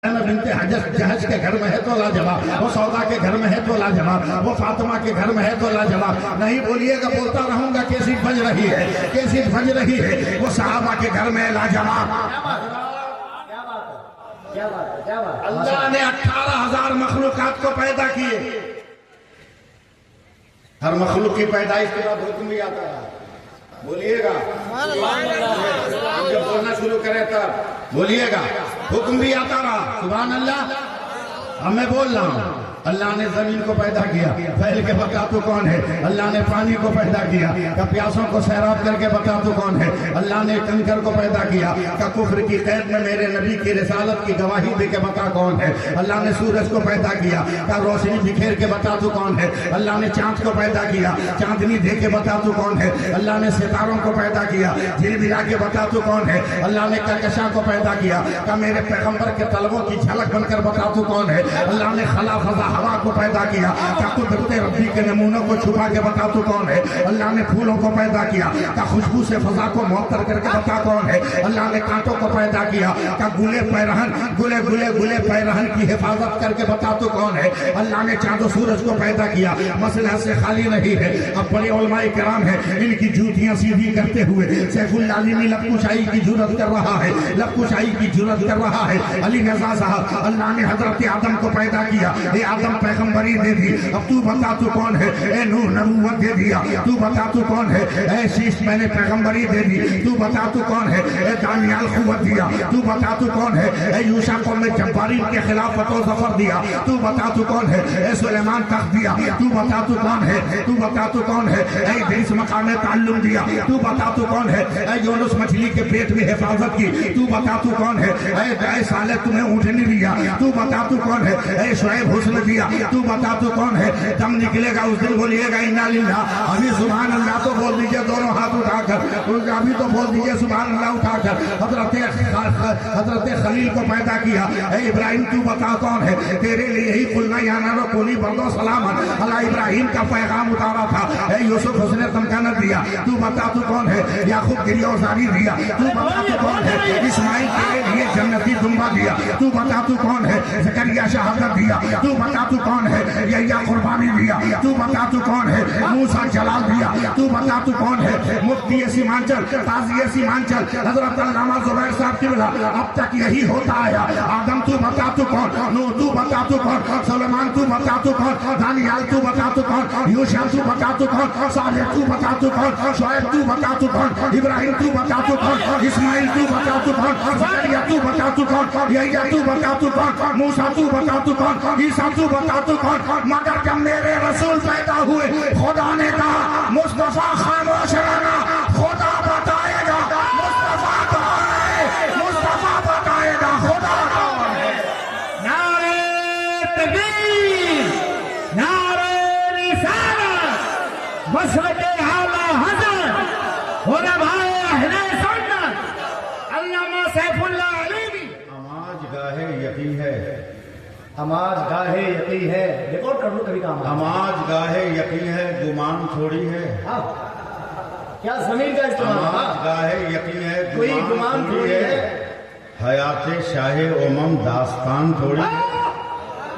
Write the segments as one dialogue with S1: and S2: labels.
S1: بنت جہش کے گھر میں ہے تو لاجواب، وہ سودا کے گھر میں ہے تو لاجواب، وہ فاطمہ کے گھر میں ہے تو لاجواب. نہیں بولیے گا، بولتا رہوں گا. کیسی بج رہی ہے، کیسی بج رہی ہے. وہ صحابہ کے گھر میں لاجواب. اللہ نے 18,000 مخلوقات کو پیدا کیے. ہر مخلوق کی پیدائش کے بعد حکم بھی آتا ہے. بولیے گا جب بولنا شروع کرے تب بولیے گا. حکم بھی آتا رہا. سبحان اللہ. اب میں بول رہا ہوں. اللہ نے زمین کو پیدا کیا، پھیل کے بتا تو کون ہے. اللہ نے پانی کو پیدا کیا، کہ پیاسوں کو سیراب کر کے بتا تو کون ہے. اللہ نے کنکر کو پیدا کیا، کہ کفر کی قید میں میرے نبی کی رسالت کی گواہی دے کے بتا کون ہے. اللہ نے سورج کو پیدا کیا، کہ روشنی بکھیر کے بتا تو کون ہے. اللہ نے چاند کو پیدا کیا، چاندنی دے کے بتا تو کون ہے. اللہ نے ستاروں کو پیدا کیا، جل ملا کے بتا تو کون ہے. اللہ نے کہکشاں کو پیدا کیا، کہ میرے پیغمبر کے طلبوں کی جھلک بن کر بتا تو کون ہے. اللہ نے خلا فضا ہوا کو پیدا کیا، کہ قدرت ربی کے نمونوں کو چھپا کے بتا تو کون ہے. اللہ نے پھولوں کو پیدا کیا، کہ خوشبو سے فضا کو معطر کر کے بتا کون ہے. اللہ نے کانٹوں کو پیدا کیا، کہ گلے پیرہن گلے پیرہن کی حفاظت کر کے بتا تو کون ہے. اللہ نے چاند و سورج کو پیدا کیا. مسئلہ سے خالی نہیں ہے. اب بڑے علماء کرام ہیں، ان کی جوتیاں سیدھی کرتے ہوئے سیف العالمی لب کشائی کی جرت کر رہا ہے، لب کشائی کی جرت کر رہا ہے. علی رضا صاحب، اللہ نے حضرت آدم کو پیدا کیا. اے آدم پیغمبری دے دی. اب تو بتا تو کون ہے. اے نوح نبوت دے دیا. تو بتا تو کون ہے. اے شیش میں نے پیغمبری دے دی. تو بتا تو کون ہے. اے دانیال قوت دیا. تو بتا تو کون ہے. اے یوشع کو میں جبارین کے خلاف فتح و ظفر دیا. تو بتا تو کون ہے. اے سلیمان تخت دیا. تو بتا تو کون ہے. تو بتا تو کون ہے. اے ادریس مقام تعلم دیا. تو بتا تو کون ہے. اے یونس مچھلی کے پیٹ میں حفاظت کی. تو بتا تو کون ہے. اے صالح تمہیں اونٹنی دیا. تو بتا تو کون ہے. اے شعیب حسن دیا. تو بتا تو کون ہے. دم نکلے گا اس دن بولیے گا انا للہ. ابھی سبحان اللہ تو بول دیجئے دونوں ہاتھ اٹھا کر. ابھی تو بول دیجئے سبحان اللہ اٹھا کر. حضرت خلیل کو پیدا کیا. اے ابراہیم تو بتا کون ہے. تیرے لیے ہی قلنا یا نارو کونی بردو سلام اللہ ابراہیم کا پیغام اتارا تھا. اے یوسف حسن تمکانہ دیا. تو بتا تو کون ہے. یعقوب گری اور زاری دیا. تو بتا تو کون ہے. اسماعیل تیرے لیے جنتی دمبا دیا. تو بتا تو کون ہے. زکریا شہادت دیا. تو بتا تو کون ہے. یحییٰ قربانی دیا. تو بتا تو کون ہے. موسیٰ جلال دیا. تو بتا تو کون ہے. مفتی سیمانچل، قاضی سیمانچل، حضرت علامہ زبیر صاحب کی بلا. اب تک یہی ہوتا آیا. آدم تو بتا تو کون. نوح تو بتا تو کون. سلیمان تو بتا تو کون. دانیال تو بتا تو کون. یوشع تو بتا تو کون. صالح تو بتا تو کون. شعیب تو بتا تو کون. ابراہیم تو بتا تو کون. اسماعیل تو بتا تو کون. زکریا تو بتا تو کون. یحییٰ تو بتا تو کون. موسیٰ تو بتا تو کون. عیسیٰ تو بتا تو کون. مگر جب میرے رسول پیدا ہوئے خدا نے کہا مصطفیٰ خاموش رہنا، خدا بتائے گا. مصطفیٰ کون ہے. مصطفیٰ بتائے گا خدا کون ہے.
S2: نعرہ تکبیر، نعرہ رسالت، مسلک اعلیٰ حضرت علماء اہل سنت علامہ سیف اللہ علیوی.
S1: آماج گاہے یقین ہے.
S3: آماج گاہے یقین ہے. ریکارڈ کر لو کبھی کام.
S1: آماج گاہے یقین ہے، گمان تھوڑی ہے.
S3: کیا زمین کا استعمال.
S1: آماج گاہے یقین ہے،
S3: کوئی گمان تھوڑی ہے.
S1: حیات شاہ امم داستان تھوڑی ہے.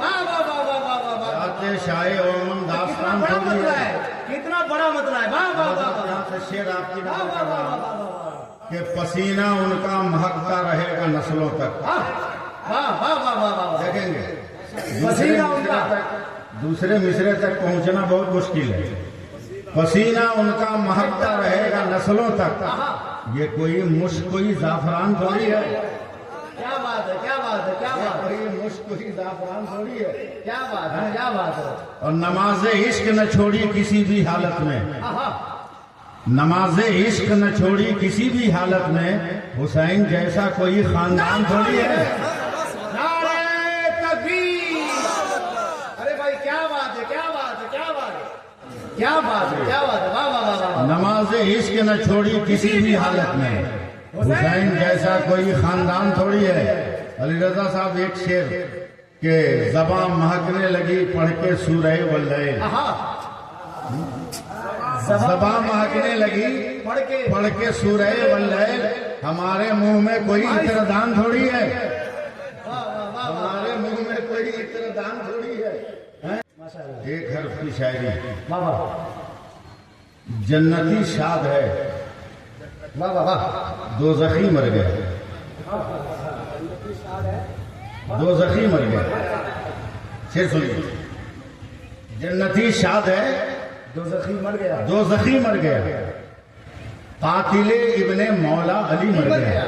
S3: واہ واہ واہ واہ واہ واہ.
S1: حیات شاہ امم داستان
S3: بڑا
S1: تھوڑی
S3: مسئلہ
S1: ہے.
S3: ہے. کتنا بڑا مسئلہ ہے. واہ واہ واہ واہ.
S1: یہاں سے شعر آپ کی
S3: واہ
S1: نقل
S3: واہ
S1: کر
S3: واہ
S1: رہا
S3: واہ
S1: ہوں
S3: واہ.
S1: کہ پسینہ ان کا مہکتا رہے گا نسلوں تک.
S3: واہ واہ واہ واہ واہ.
S1: دیکھیں گے
S3: پسینہ ان کا
S1: دوسرے مصرے تک پہنچنا بہت مشکل ہے. پسینہ ان کا مہکتا رہے گا نسلوں تک. یہ کوئی مشک کوئی زعفران تھوڑی ہے.
S3: کیا بات ہے. کیا بات ہے. کیا بات ہے.
S1: کوئی مشک کوئی زعفران تھوڑی ہے.
S3: کیا بات ہے. کیا بات ہے.
S1: اور نماز عشق نہ چھوڑی کسی بھی حالت میں. نماز عشق نہ چھوڑی کسی بھی حالت میں. حسین جیسا کوئی خاندان تھوڑی ہے.
S3: نعرہ تکبیر. ارے بھائی کیا بات ہے. کیا بات ہے. کیا بات ہے. کیا بات ہے. کیا بات ہے. واہ واہ واہ واہ.
S1: نماز عشق نہ چھوڑی کسی بھی حالت میں. حسین جیسا کوئی خاندان تھوڑی ہے. علی رضا صاحب ایک شعر کہ زباں مہکنے لگی پڑھ کے سورہ واللیل. زباں مہکنے لگی پڑھ کے سورہ واللیل. ہمارے منہ میں کوئی انتردان تھوڑی ہے. ایک حرف کی شاعری.
S3: واہ واہ
S1: جنتی شاد ہے
S3: واہ واہ واہ.
S1: دوزخی مر گیا. دوزخی مر گیا. پھر سنیے. جنتی شاد ہے
S3: دوزخی مر گیا.
S1: دوزخی مر گیا. قاتل ابن مولا علی مر گیا.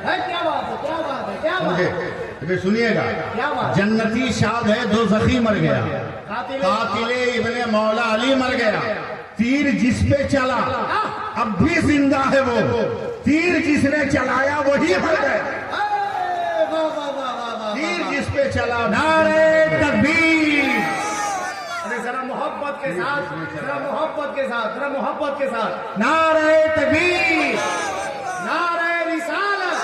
S3: کیا بات ہے کیا بات ہے کیا بات ہے.
S1: سمجھے؟ سنیے گا. جنتی شاد ہے دوزخی مر گیا. قاتل ابن مولا علی مر گیا. تیر جس پہ چلا اب بھی زندہ ہے وہ. تیر جس نے چلایا وہی مر گیا. تیر جس پہ چلا.
S2: نعرہ تکبیر.
S3: ذرا محبت کے ساتھ ذرا محبت کے ساتھ ذرا محبت کے ساتھ.
S2: نعرہ تکبیر.
S3: نعرہ رسالت.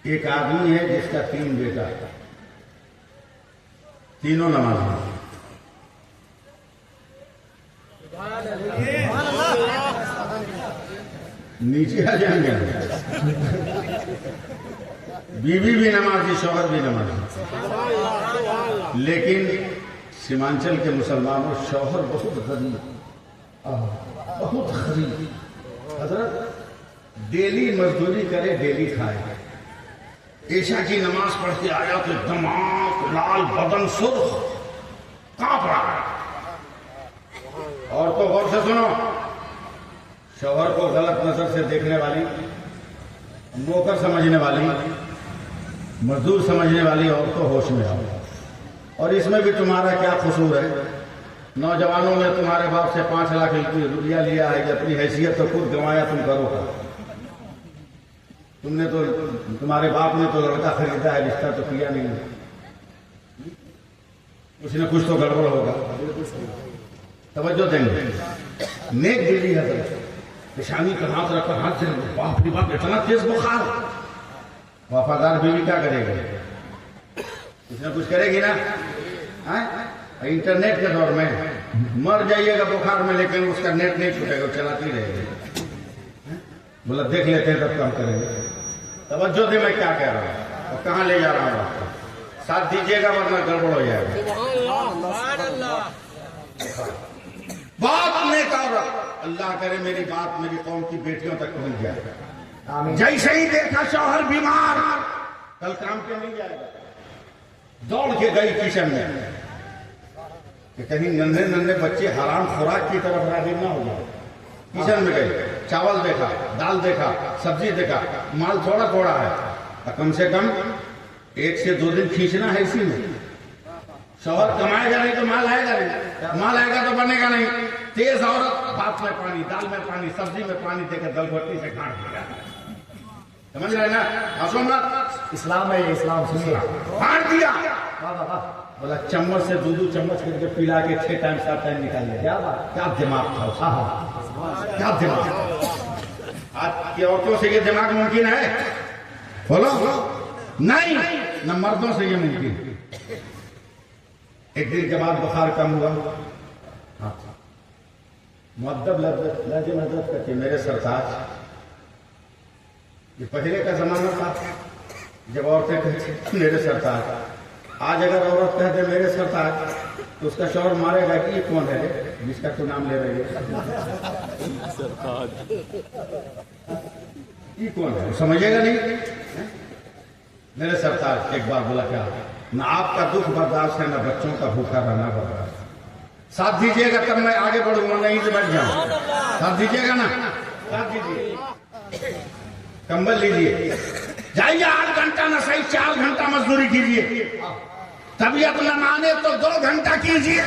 S1: ایک آدمی ہے جس کا 3 بیٹا. تینوں نمازی. نیچے آ جائیں گے. بیوی بھی نمازی شوہر بھی نمازی. لیکن سیمانچل کے مسلمانوں شوہر بہت غریب. بہت غریب. حضرت ڈیلی مزدوری کرے ڈیلی کھائے. عشاء کی نماز پڑھ کے آیا تو دماغ لال بدن سرخ کانپ رہا ہے. اور تو غور سے سنو. شوہر کو غلط نظر سے دیکھنے والی, نوکر سمجھنے والی, مزدور سمجھنے والی عورت تو ہوش میں آؤ. اور اس میں بھی تمہارا کیا قصور ہے؟ نوجوانوں نے تمہارے باپ سے 5 لاکھ روپیہ لیا ہے کہ اپنی حیثیت تو خود گنوایا تم کرو گا. تم نے تو تمہارے باپ نے تو لڑکا خریدا ہے, رشتہ تو کیا نہیں. کچھ نہ کچھ تو گڑبڑ ہوگا. توجہ دیں گے. نیک بیوی حضرت پیشانی کا ہاتھ رکھ کر ہاتھ سے باپ رے باپ اتنا تیز بخار. وفادار بیوی کیا کرے گی؟ کچھ نہ کچھ کرے گی نا. انٹرنیٹ کے دور میں مر جائیے گا بخار میں لیکن اس کا نیٹ نہیں چھوٹے گا, چلاتی رہے گی. بولا دیکھ لیتے ہیں تب کام کریں گے. توجہ دے میں کیا کہہ رہا ہوں اور کہاں لے جا رہا ہوں آپ کو. ساتھ دیجیے گا ورنہ گڑبڑ ہو جائے گا. بات میں کہا اللہ کرے میری بات میری قوم کی بیٹیوں تک پہنچ جائے. جیسے ہی دیکھا شوہر بیمار, کل کام پہ نہیں جائے گا. دوڑ کے گئی کچن میں کہ کہیں ننھے ننھے بچے حرام خوراک کی طرف راغب نہ ہو جائے. کچن میں گئی, چاول دیکھا, دال دیکھا, سبزی دیکھا, مال تھوڑا تھوڑا ہے. کم سے کم 1 سے 2 دن کھینچنا ہے اسی میں. شوہر کمائے گا نہیں تو مال آئے گا نہیں, مال آئے گا تو بنے گا نہیں. تیز عورت بات میں پانی, دال میں پانی, سبزی میں پانی دے کر دل بھٹی سے کھاٹ دیا. سمجھ رہے نا؟ ہنسو مت.
S3: اسلام ہے یہ اسلام. سنیے
S1: پھاڑ دیا.
S3: واہ واہ واہ.
S1: بولا چمچ سے 2 چمچ کر کے پلا کے 6 ٹائم 7 ٹائم نکال لیا.
S3: کیا بات.
S1: کیا دماغ تھا اس کا, کیا دماغ. آج کی عورتوں سے یہ دماغ ممکن ہے؟ بولو نہیں. نہ مردوں سے یہ ممکن. ایک دن کے بعد بخار کم ہوا. مؤدب لہجے میں حضرت کرتے میرے سرتاج. یہ پہلے کا زمانہ تھا جب عورتیں کہتی میرے سرتاج. آج اگر عورت کہتے میرے سرتاج تو اس کا شوہر مارے گا کہ یہ کون ہے جس کا تو نام لے رہی ہے. یہ کون ہے سمجھے گا نہیں. میرے سرتاج ایک بار بولا کیا نہ آپ کا دکھ برداشت ہے نہ بچوں کا بھوکا رہنا برداشت. ساتھ دیجیے گا تب میں آگے بڑھوں گا, نہیں تو بیٹھ جاؤں. ساتھ دیجیے گا نا, ساتھ دیجیے. کمبل لیجیے, جائیے 8 گھنٹہ نہ صحیح 4 گھنٹہ مزدوری کیجیے. طبیعت نہ مانے تو 2 گھنٹہ کیجیے.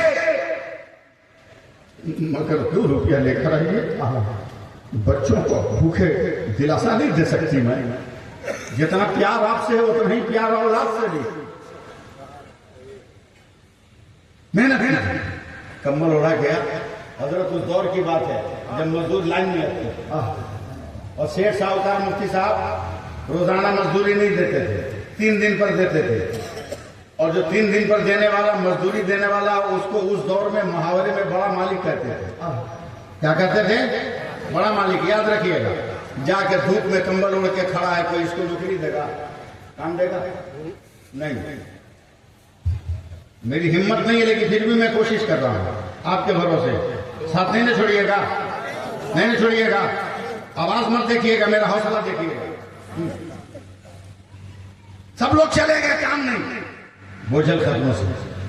S1: مگر کیوں روپیہ لے کر آئیے؟ بچوں کو بھوکے دلاسا نہیں دے سکتی میں. جتنا پیار آپ سے ہے اتنا ہی پیار اولاد سے بھی. محنت کمبل اڑا گیا. حضرت اس دور کی بات ہے جب مزدور لائن میں لگتے اور سیٹھ ساہوکار مفتی صاحب روزانہ مزدوری نہیں دیتے تھے, 3 دن پر دیتے تھے. اور جو 3 دن پر دینے والا مزدوری دینے والا اس کو اس دور میں محاورے میں بڑا مالک کہتے تھے. کیا کہتے تھے؟ بڑا مالک. یاد رکھیے گا. جا کے دھوپ میں کمبل اڑ کے کھڑا ہے, کوئی اس کو نوکری دے گا, کام دے گا نہیں. میری ہمت نہیں ہے لیکن پھر بھی میں کوشش کر رہا ہوں آپ کے بھروسے. ساتھ نہیں چھوڑیے گا, نہیں چھوڑیے گا. آواز مت دیکھیے گا, میرا حوصلہ دیکھیے گا. سب لوگ چلے گئے, کام نہیں. بوجھل ختموں سے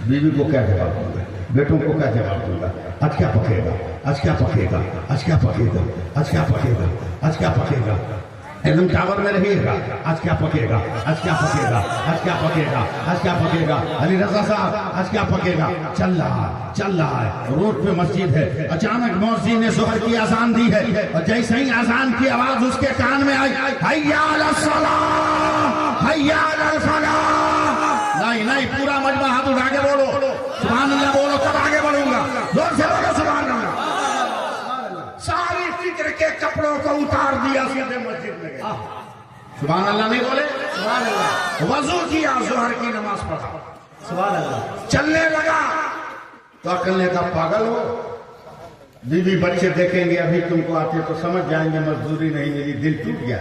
S1: بیوی کو کیا جواب دوں گا, بیٹوں کو کیا جواب دوں گا. آج کیا پکے گا, آج کیا پکے گا, آج کیا پکے گا, آج کیا پکے گا, آج کیا پکے گا. ایک دم ٹاور میں رہیے گا. آج کیا پکے گا, آج کیا پکے گا, آج کیا پکے گا, آج کیا پکے گا. علی رضا صاحب آج کیا پکے گا. چل رہا ہے, روڈ پہ مسجد ہے. اچانک مؤذن نے ظہر کی اذان دی ہے اور جیسے ہی اذان کی آواز اس کے کان میں آئی, حی علی الصلاۃ, حی علی الفلاح. نہیں, پورا مجمع ہاتھ اٹھا کے بولو سبحان اللہ, بولو تب آگے بڑھوں گا. زور سے بولو سبحان اللہ. ساری فکر کے کپڑوں کو اتار دیا, سیدھے مسجد میں گئے. سبحان اللہ نہیں بولے, سبحان اللہ. وضو کیا, ظہر کی نماز پڑھا,
S3: سبحان اللہ.
S1: چلنے لگا تو عقل نے کہا پاگل ہو, بیوی بچے دیکھیں گے ابھی تم کو آتے تو سمجھ جائیں گے مزدوری نہیں ملی, دل ٹوٹ گیا.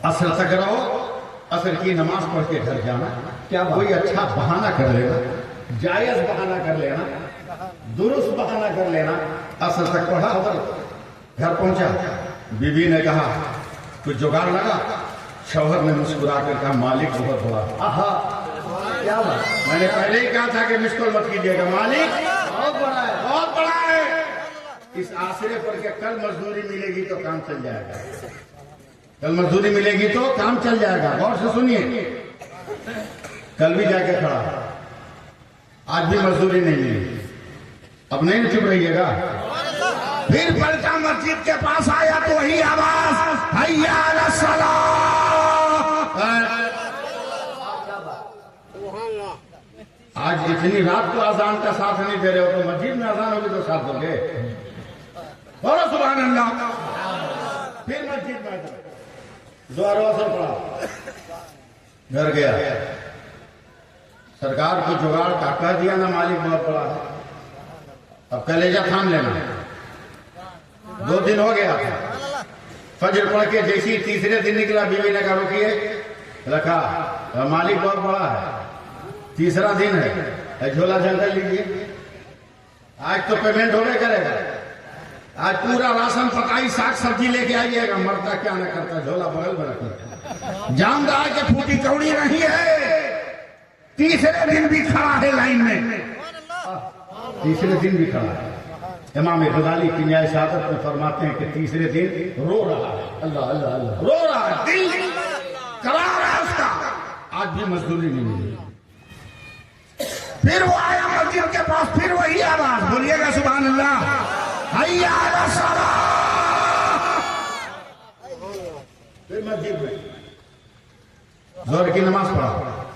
S1: اصل تک رہو, اصل کی نماز پڑھ کے گھر جانا. کیا کوئی اچھا بہانہ کر لینا, جائز بہانہ کر لینا, درست بہانہ کر لینا. اصل تک پڑھا, گھر پہنچا, بیوی نے کہا کچھ جگاڑ لگا. شوہر نے مسکرا کر کہا مالک بہت بڑا.
S3: کیا بات,
S1: میں نے پہلے ہی کہا تھا کہ مس کال مت کیجیے گا, مالک
S3: بہت بڑا ہے.
S1: بہت بڑا ہے. اس آسرے پر کہ کل مزدوری ملے گی تو کام چل جائے گا, کل مزدوری ملے گی تو کام چل جائے گا. غور سے سنیے, کل بھی جا کے کھڑا, آج بھی مزدوری نہیں ملی. اب نہیں چپ رہیے گا. پھر پلٹا, مسجد کے پاس آیا تو وہی آواز, حی علی الصلاۃ. آج اتنی رات کو اذان کا ساتھ نہیں دے رہے ہو تو مسجد میں اذان ہوگی تو ساتھ دو گے. بولو سبحان اللہ. پھر مسجد میں ظہر و عصر پڑھا, گھر گیا. سرکار کو جگاڑ کا کہہ دیا نا مالک بہت بڑا ہے, اب کلیجہ تھام لینا. 2 دن ہو گیا تھا. فجر پڑھ کے جیسی تیسرے دن نکلا, بیوی نے کہا رکیے, رکھا, مالک بہت بڑا ہے. تیسرا دن ہے, جھولا جنگل لیجیے, آج تو پیمنٹ ہونے کرے گا. آج پورا راشن پکائی ساگ سبزی لے کے آئیے گا. مرتا کیا نہ کرتا, جھولا بغل میں رکھیے. جاندار کے پھوٹی کوڑی نہیں ہے. تیسرے دن بھی کھڑا ہے لائن میں, تیسرے دن بھی کھڑا ہے. امام غزالی کنیائے سعادت میں فرماتے ہیں کہ تیسرے دن رو رہا ہے. اللہ اللہ اللہ, رو رہا ہے, دل قرار ہے اس کا. آج بھی مزدوری نہیں ملی. پھر وہ آیا مسجد کے پاس, پھر وہی آواز, بولیے گا سبحان اللہ, حی علی الصلاۃ. پھر مسجد میں ظہر کی نماز پڑھا,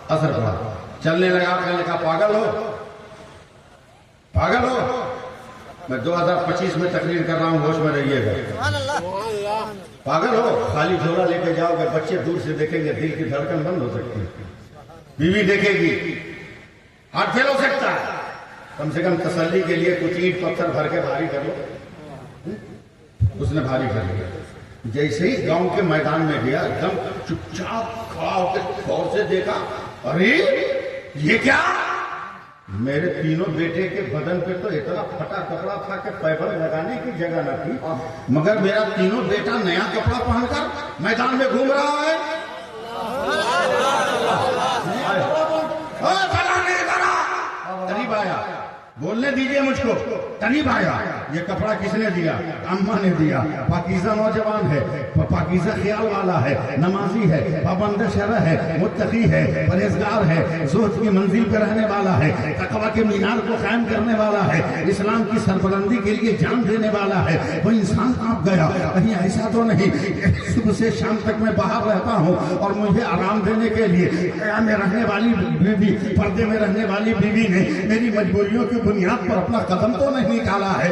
S1: عصر پڑھا, چلنے لگا. میں نے کہا پاگل ہو, پاگل ہو. میں 2025 میں تقریر کر رہا ہوں, ہوش میں رہیے گا. پاگل ہو, خالی جھولا لے کے جاؤ گے, بچے دور سے دیکھیں گے, دل کی دھڑکن بند ہو سکتی ہے, بیوی دیکھے گی, ہاتھ پھیل ہو سکتا ہے. کم سے کم تسلی کے لیے کچھ اینٹ پتھر بھر کے بھاری کر لو. اس نے بھاری کر لیا. جیسے ہی گاؤں کے میدان میں گیا, ایک دم چپ چاپ کھڑا ہو کے غور سے دیکھا, ارے یہ کیا. میرے تینوں بیٹے کے بدن پہ تو اتنا پھٹا کپڑا تھا کہ پیبند لگانے کی جگہ نہ تھی, مگر میرا تینوں بیٹا نیا کپڑا پہن کر میدان میں گھوم رہا ہے. قریب آیا, بولنے دیجئے مجھ کو. قریب آیا, یہ کپڑا کس نے دیا؟ اماں نے دیا. پاکیزہ نوجوان ہے, پاکیزہ خیال والا ہے, نمازی ہے, پابند شرع ہے, متقی ہے, پرہیزگار ہے, زہد کی منزل پہ رہنے والا ہے, تقویٰ کے مینار کو قائم کرنے والا ہے, اسلام کی سربلندی کے لیے جان دینے والا ہے. وہ انسان کہاں گیا؟ کہیں ایسا تو نہیں صبح سے شام تک میں باہر رہتا ہوں اور مجھے آرام دینے کے لیے قیام میں رہنے والی بیوی, پردے میں رہنے والی بیوی نے میری مجبوریوں کی بنیاد پر اپنا قدم تو نہیں نکالا ہے.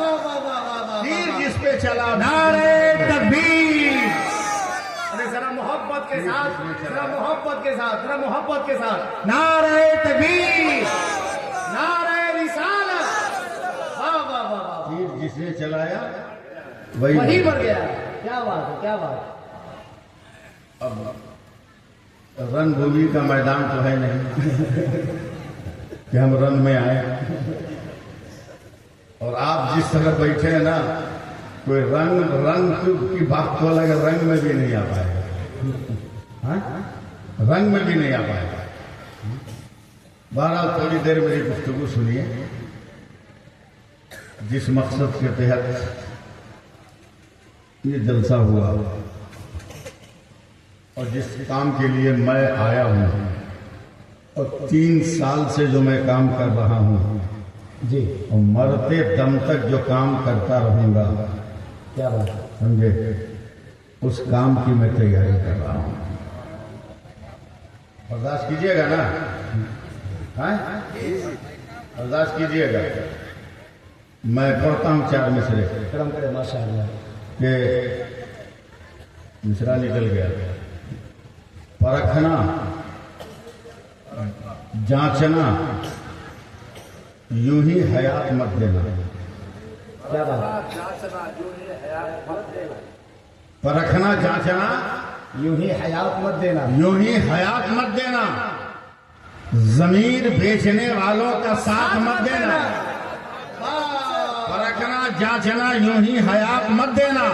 S1: تیر جس پہ چلا
S2: نعرہ تکبیر،
S3: ارے ذرا محبت کے ساتھ، ذرا محبت کے ساتھ، ذرا محبت کے ساتھ،
S2: نعرہ تکبیر،
S3: نعرہ رسالت، واہ واہ واہ واہ،
S1: تیر جس نے چلایا
S3: وہی مر گیا. کیا بات ہے، کیا بات ہے.
S1: اب رن بھومی کا میدان تو ہے نہیں کہ ہم رن میں آئے، اور آپ جس طرح بیٹھے ہیں نا، کوئی رنگ کی بات تو الگ ہے، رنگ میں بھی نہیں آ پائے گا. ہاں؟ رنگ میں بھی نہیں آ پائے گا. بہرحال تھوڑی دیر میری گفتگو سنیے. جس مقصد کے تحت یہ جلسہ ہوا اور جس کام کے لیے میں آیا ہوں، اور 3 سال سے جو میں کام کر رہا ہوں
S3: جی
S1: اور مرتے دم تک جو کام کرتا رہوں گا،
S3: کیا بات ہے.
S1: سمجھے، اس کام کی میں تیاری کر رہا ہوں. برداشت کیجیے گا نا؟ ہاں؟ برداشت کیجیے گا. میں پڑھتا ہوں 4 مصرے
S3: کرم کرے ماشاء اللہ.
S1: کہ مصرا نکل گیا. پرکھنا، جانچنا، یوں ہی حیات مت دینا.
S3: کیا بات ہے.
S1: پرکھنا، جانچنا،
S3: یوں ہی حیات مت دینا.
S1: یوں ہی حیات مت دینا. ضمیر بیچنے والوں کا ساتھ مت دینا. پرکھنا، جانچنا، یوں ہی حیات مت دینا.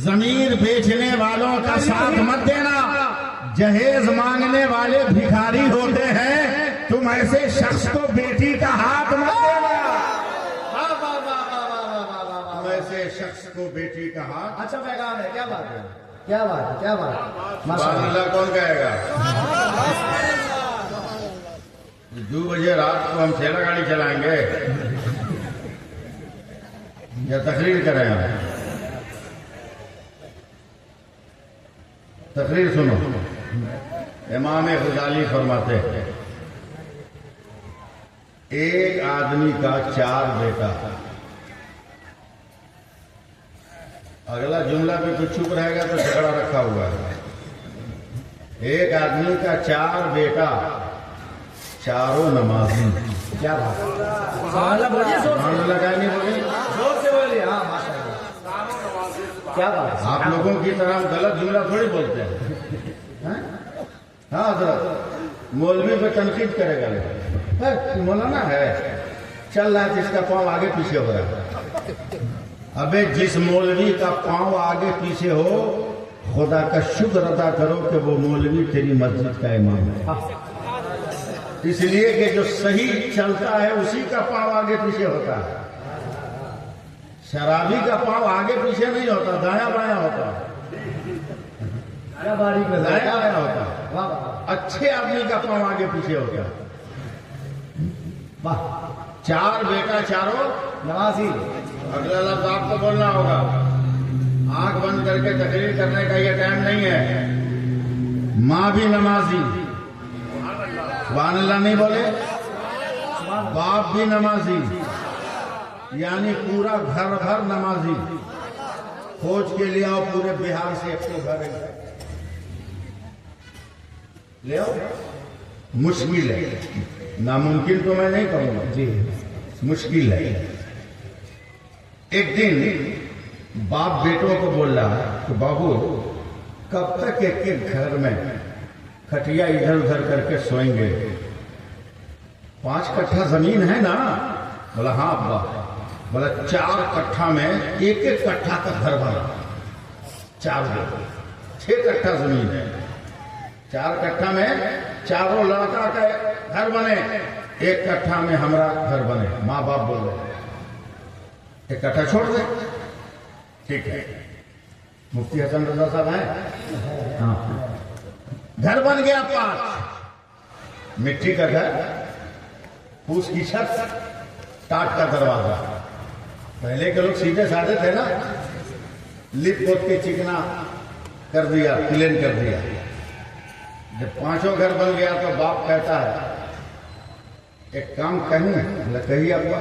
S1: ضمیر بیچنے والوں کا ساتھ مت دینا. جہیز مانگنے والے بھکاری ہوتے ہیں، تم ایسے شخص کو بیٹی کا ہاتھ مت دینا. تم ایسے شخص کو بیٹی کا ہاتھ.
S3: اچھا پیغام ہے. کیا بات ہے، کیا بات ہے، کیا بات ہے. ماشاء
S1: سبحان
S3: اللہ.
S1: اللہ کون کہے گا؟ 2 بجے رات کو ہم ٹھیلا گاڑی چلائیں گے یا تقریر کریں ہم؟ تقریر سنو. امام غزالی فرماتے ہیں ایک آدمی کا 4 بیٹا. اگلا جملہ بھی کچھ چپ رہے گا تو جھگڑا رکھا ہوا ہے. ایک آدمی کا 4 بیٹا، چاروں نمازی.
S3: کیا بات ہے. سبحان اللہ بولیے، زور
S1: سبحان اللہ کہا نہیں بولے؟
S3: زور سے بولیے. ہاں ماشاء اللہ. کیا بات ہے.
S1: آپ لوگوں کی طرح ہم غلط جملہ تھوڑی بولتے ہیں. ہاں حضرت، مولوی پہ تنقید کرے گا. مولانا ہے چل رہا ہے جس کا پاؤں آگے پیچھے ہو رہا ہے. ابے جس مولوی کا پاؤں آگے پیچھے ہو، خدا کا شکر ادا کرو کہ وہ مولوی تیری مسجد کا امام ہے. اس لیے کہ جو صحیح چلتا ہے اسی کا پاؤں آگے پیچھے ہوتا ہے. شرابی کا پاؤں آگے پیچھے نہیں ہوتا، دایاں بایاں ہوتا ہے.
S3: کیا باریک نظر.
S1: دایاں بایاں ہوتا ہے.
S3: واہ واہ
S1: اچھے آدمی کا پاؤں آگے پیچھے ہوتا ہے.
S3: واہ.
S1: 4 بیٹا، چاروں
S3: نمازی.
S1: اگلا لفظ آپ کو بولنا ہوگا. آنکھ بند کر کے تقریر کرنے کا یہ ٹائم نہیں ہے. ماں بھی نمازی، سبحان اللہ نہیں بولے؟ باپ بھی نمازی، یعنی پورا گھر بھر نمازی. کھوج کے لے آؤ پورے بہار سے ایک تو گھر لے آؤ. مشکل ہے، ناممکن تو میں نہیں کہوں گا،
S3: جی
S1: مشکل ہے. ایک دن باپ بیٹوں کو بول رہا ہے کہ بابو کب تک ایک ایک گھر میں کھٹیا ادھر ادھر کر کے سوئیں گے؟ 5 کٹھا زمین ہے نا؟ بولا ہاں ابا. بولا 4 کٹھا میں ایک ایک کٹھا کا گھر بنا. 4 6 کٹھا زمین ہے. 4 کٹھا میں چاروں لڑکا کا گھر بنے، 1 کٹھا میں ہمارا گھر بنے. ماں باپ بول رہے 1 کٹھا چھوڑ دے. ٹھیک ہے. مفتی حسن رضا صاحب ہیں. ہاں. گھر بن گیا 5. مٹی کا گھر، پھوس کی چھت، ٹاٹ کا دروازہ. پہلے کے لوگ سیدھے سادے تھے نا، لپ پوت کے چکنا کر دیا، پلین کر دیا. جب 5 گھر بن گیا تو باپ کہتا ہے ایک کام کہیں؟ کہیے ابا.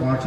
S1: 5